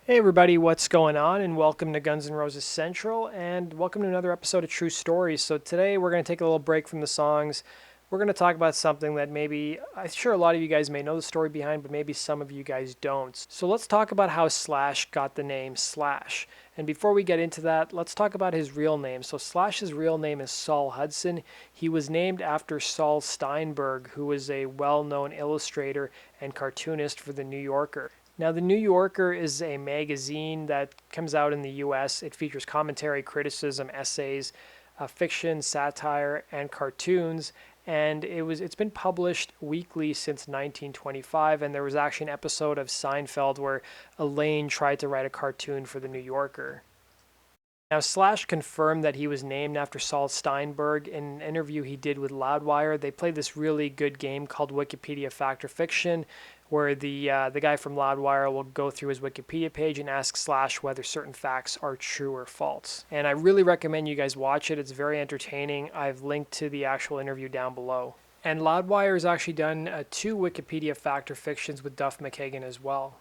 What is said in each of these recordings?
Hey everybody, what's going on? And welcome to Guns N' Roses Central, and welcome to another episode of True Stories. So today we're going to take a little break from the songs. We're going to talk about something that maybe, I'm sure a lot of you guys may know the story behind, but maybe some of you guys don't. So let's talk about how Slash got the name Slash. And before we get into that, let's talk about his real name. So Slash's real name is Saul Hudson. He was named after Saul Steinberg, who was a well-known illustrator and cartoonist for The New Yorker. Now, The New Yorker is a magazine that comes out in the US. It features commentary, criticism, essays, fiction, satire, and cartoons. And it's been published weekly since 1925. And there was actually an episode of Seinfeld where Elaine tried to write a cartoon for The New Yorker. Now, Slash confirmed that he was named after Saul Steinberg in an interview he did with Loudwire. They played this really good game called Wikipedia Fact or Fiction, where the guy from Loudwire will go through his Wikipedia page and ask Slash whether certain facts are true or false. And I really recommend you guys watch it. It's very entertaining. I've linked to the actual interview down below. And Loudwire has actually done two Wikipedia Fact or Fictions with Duff Mckagan as well.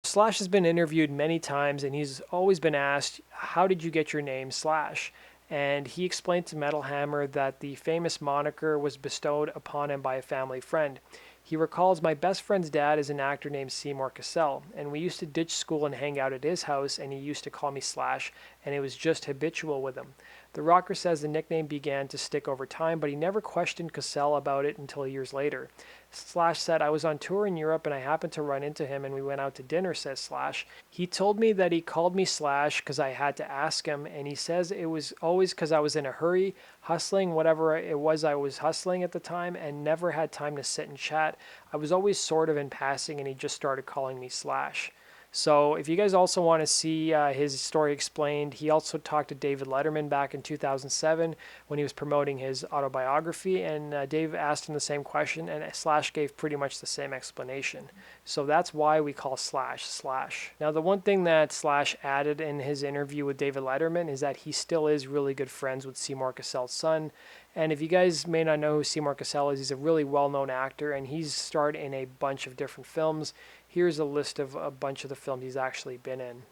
Slash has been interviewed many times, and he's always been asked, how did you get your name Slash? And he explained to Metal Hammer that the famous moniker was bestowed upon him by a family friend. He recalls, my best friend's dad is an actor named Seymour Cassell, and we used to ditch school and hang out at his house, and he used to call me Slash, and it was just habitual with him. The rocker says the nickname began to stick over time, but he never questioned Cassell about it until years later. Slash said, I was on tour in Europe and I happened to run into him and we went out to dinner, says Slash. He told me that he called me Slash because I had to ask him, and he says it was always because I was in a hurry, hustling whatever it was I was hustling at the time, and never had time to sit and chat. I was always sort of in passing, and he just started calling me Slash. So if you guys also want to see his story explained, he also talked to David Letterman back in 2007 when he was promoting his autobiography, and Dave asked him the same question, and Slash gave pretty much the same explanation. So that's why we call Slash Slash. Now, the one thing that Slash added in his interview with David Letterman is that he still is really good friends with Seymour Cassell's son. And if you guys may not know who Seymour Cassell is, he's a really well-known actor, and he's starred in a bunch of different films. Here's a list of a bunch of the films he's actually been in.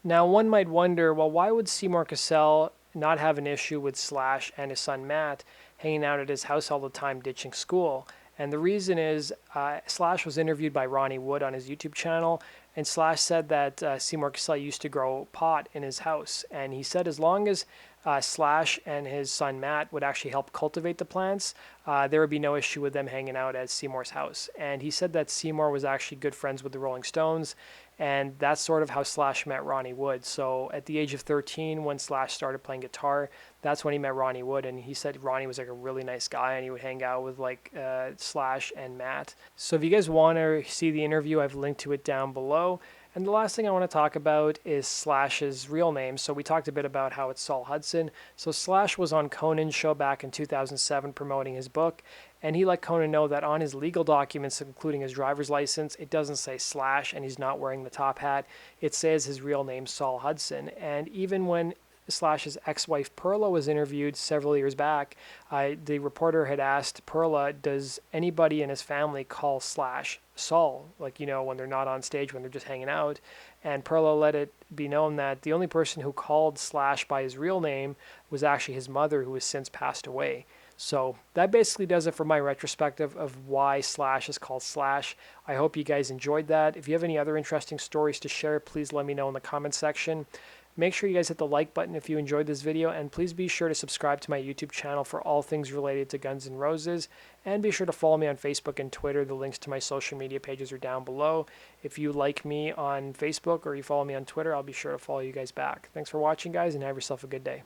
Now, one might wonder, well, why would Seymour Cassell not have an issue with Slash and his son Matt hanging out at his house all the time, ditching school? And the reason is Slash was interviewed by Ronnie Wood on his YouTube channel, and Slash said that Seymour Cassell used to grow pot in his house. And he said as long as Slash and his son Matt would actually help cultivate the plants, there would be no issue with them hanging out at Seymour's house. And he said that Seymour was actually good friends with the Rolling Stones, and that's sort of how Slash met Ronnie Wood. So at the age of 13, when Slash started playing guitar, that's when he met Ronnie Wood, and he said Ronnie was like a really nice guy, and he would hang out with like Slash and Matt. So if you guys want to see the interview, I've linked to it down below. And the last thing I want to talk about is Slash's real name. So we talked a bit about how it's Saul Hudson. So Slash was on Conan's show back in 2007 promoting his book, and he let Conan know that on his legal documents, including his driver's license, it doesn't say Slash, and he's not wearing the top hat. It says his real name, Saul Hudson. And even when Slash's ex-wife Perla was interviewed several years back, the reporter had asked Perla, does anybody in his family call Slash Saul, like, you know, when they're not on stage, when they're just hanging out? And Perla let it be known that the only person who called Slash by his real name was actually his mother, who has since passed away. So that basically does it for my retrospective of why Slash is called Slash. I hope you guys enjoyed that. If you have any other interesting stories to share, please let me know in the comments section. Make sure you guys hit the like button if you enjoyed this video, and please be sure to subscribe to my YouTube channel for all things related to Guns N' Roses, and be sure to follow me on Facebook and Twitter. The links to my social media pages are down below. If you like me on Facebook or you follow me on Twitter, I'll be sure to follow you guys back. Thanks for watching, guys, and have yourself a good day.